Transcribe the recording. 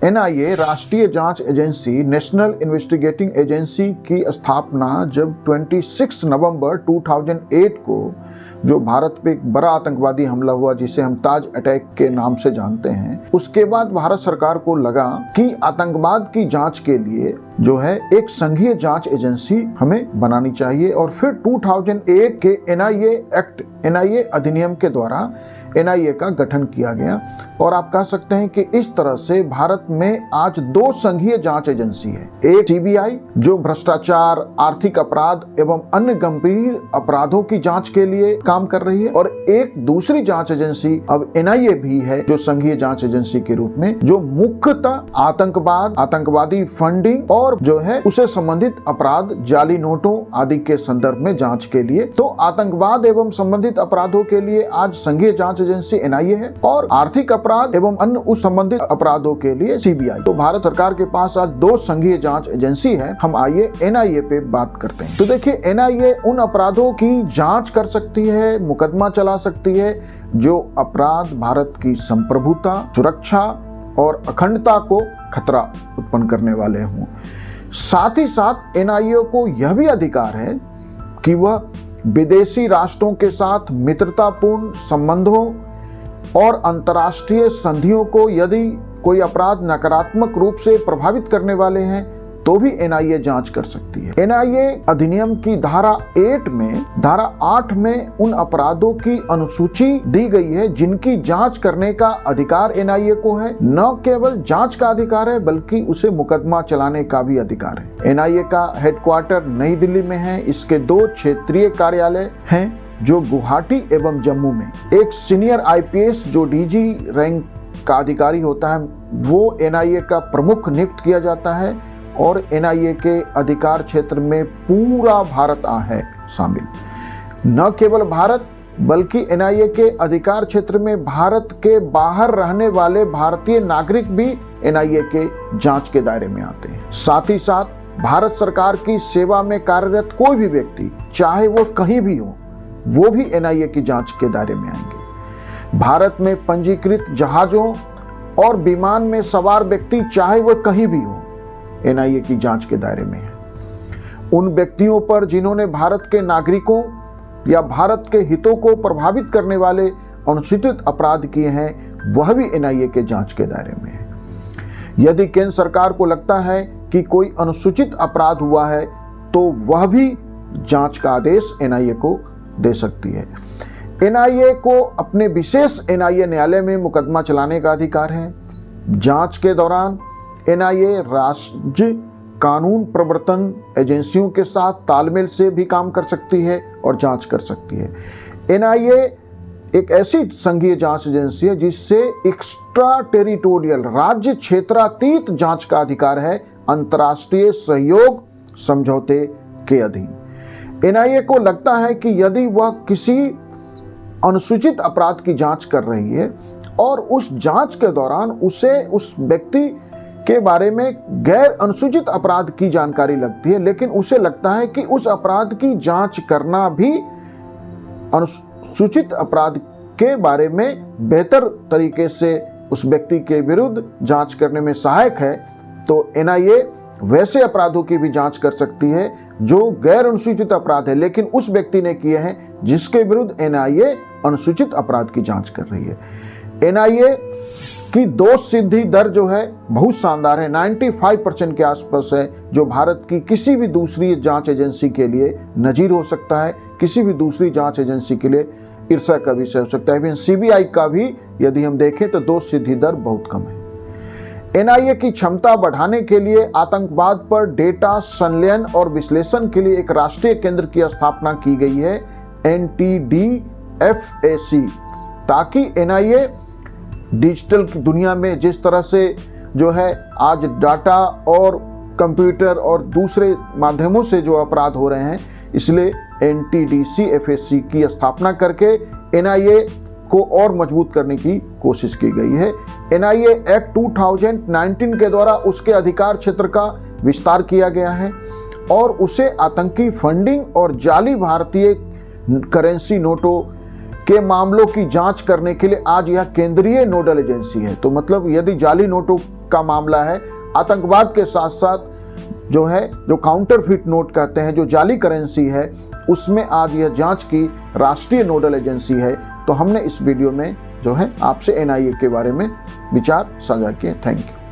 NIA राष्ट्रीय जांच agency, national investigating agency की स्थापना जब 26 नवंबर 2008 को जो भारत पे एक बड़ा आतंकवादी हमला हुआ जिसे हम ताज अटैक के नाम से जानते हैं, उसके बाद भारत सरकार को लगा कि आतंकवाद की जांच के लिए जो है एक संघीय जांच एजेंसी हमें बनानी चाहिए। और फिर 2008 के एनआईए एक्ट, एनआईए अधिनियम के द्वारा एनआईए का गठन किया गया। और आप कह सकते हैं कि इस तरह से भारत में आज दो संघीय जांच एजेंसी है, एक सीबीआई जो भ्रष्टाचार, आर्थिक अपराध एवं अन्य गंभीर अपराधों की जांच के लिए काम कर रही है, और एक दूसरी जांच एजेंसी अब एनआईए भी है जो संघीय जांच एजेंसी के रूप में जो मुख्यतः आतंकवाद, आतंकवादी फंडिंग और जो है उसे संबंधित अपराध, जाली नोटों आदि के संदर्भ में जांच के लिए। तो आतंकवाद एवं संबंधित अपराधों के लिए आज संघीय जांच एजेंसी एनआईए है और आर्थिक अपराध एवं अन्य उस संबंधित अपराधों के लिए सीबीआई। तो भारत सरकार के पास आज दो संघीय जांच एजेंसी है। हम आइए एनआईए पे बात करते हैं। तो देखिए, एनआईए उन अपराधों की जांच कर सकती है, मुकदमा चला सकती है जो अपराध भारत की संप्रभुता, सुरक्षा और अखंडता को खतरा उत्पन्न करने वाले हों। साथ ही साथ एनआईए को यह भी अधिकार है कि वह विदेशी राष्ट्रों के साथ मित्रतापूर्ण संबंधों और अंतर्राष्ट्रीय संधियों को यदि कोई अपराध नकारात्मक रूप से प्रभावित करने वाले हैं तो भी एनआईए जांच कर सकती है। एनआईए अधिनियम की धारा 8 में उन अपराधों की अनुसूची दी गई है जिनकी जांच करने का अधिकार एनआईए को है। न केवल जांच का अधिकार है बल्कि उसे मुकदमा चलाने का भी अधिकार है। एनआईए का हेडक्वार्टर नई दिल्ली में है। इसके 2 क्षेत्रीय कार्यालय हैं जो गुवाहाटी एवं जम्मू में। एक सीनियर आईपीएस जो डीजी रैंक का अधिकारी होता है वो एनआईए का प्रमुख नियुक्त किया जाता है और एनआईए के अधिकार क्षेत्र में पूरा भारत है शामिल। न केवल भारत बल्कि एनआईए के अधिकार क्षेत्र में भारत के बाहर रहने वाले भारतीय नागरिक भी एनआईए के जांच के दायरे में आते हैं। साथ ही साथ भारत सरकार की सेवा में कार्यरत कोई भी व्यक्ति, चाहे वो कहीं भी हो, वो भी एनआईए की जांच के दायरे में आएंगे। भारत में पंजीकृत जहाजों और विमान में सवार व्यक्ति, चाहे वो कहीं भी हो, एनआईए की जांच के दायरे में है। उन व्यक्तियों पर जिन्होंने भारत के नागरिकों या भारत के हितों को प्रभावित करने वाले अनुचित अपराध किए हैं, वह भी एनआईए के जांच के दायरे में है। यदि केंद्र सरकार को लगता है कि कोई अनुचित अपराध हुआ है तो वह भी जांच का आदेश एनआईए को दे सकती है। एनआईए को अपने विशेष एनआईए न्यायालय में मुकदमा चलाने का अधिकार है। जांच के दौरान एनआईए राज्य कानून प्रवर्तन एजेंसियों के साथ तालमेल से भी काम कर सकती है और जांच कर सकती है। एनआईए एक ऐसी संघीय जांच एजेंसी है जिससे एक्स्ट्रा टेरिटोरियल, राज्य क्षेत्रातीत जांच का अधिकार है अंतर्राष्ट्रीय सहयोग समझौते के अधीन। एनआईए को लगता है कि यदि वह किसी अनुसूचित अपराध की जांच कर रही है और उस जांच के दौरान उसे उस व्यक्ति के बारे में गैर अनुसूचित अपराध की जानकारी लगती है, लेकिन उसे लगता है कि उस अपराध की जांच करना भी अनुसूचित अपराध के बारे में बेहतर तरीके से उस व्यक्ति के विरुद्ध जांच करने में सहायक है, तो एनआईए वैसे अपराधों की भी जांच कर सकती है जो गैर अनुसूचित अपराध है लेकिन उस व्यक्ति ने किए हैं जिसके विरुद्ध एनआईए अनुसूचित अपराध की जांच कर रही है। एनआईए की दोष सिद्धि दर जो है बहुत शानदार है, 95% के आसपास है, जो भारत की किसी भी दूसरी जांच एजेंसी के लिए नजीर हो सकता है, किसी भी दूसरी जांच एजेंसी के लिए ईर्ष्या का विषय हो सकता है। सीबीआई का भी यदि हम देखें तो दोष सिद्धि दर बहुत कम है। एनआईए की क्षमता बढ़ाने के लिए आतंकवाद पर डेटा संलयन और विश्लेषण के लिए एक राष्ट्रीय केंद्र की स्थापना की गई है, NTDFAC, ताकि एनआईए डिजिटल दुनिया में जिस तरह से जो है आज डाटा और कंप्यूटर और दूसरे माध्यमों से जो अपराध हो रहे हैं, इसलिए NTDFAC की स्थापना करके एनआईए को और मजबूत करने की कोशिश की गई है। एनआईए एक्ट 2019 के द्वारा उसके अधिकार क्षेत्र का विस्तार किया गया है और उसे आतंकी फंडिंग और जाली भारतीय करेंसी नोटों के मामलों की जांच करने के लिए आज यह केंद्रीय नोडल एजेंसी है। तो मतलब यदि जाली नोटों का मामला है, आतंकवाद के साथ साथ जो काउंटरफिट नोट कहते हैं, जो जाली करेंसी है, उसमें आज यह जांच की राष्ट्रीय नोडल एजेंसी है। तो हमने इस वीडियो में आपसे NIA के बारे में विचार साझा किए। Thank you.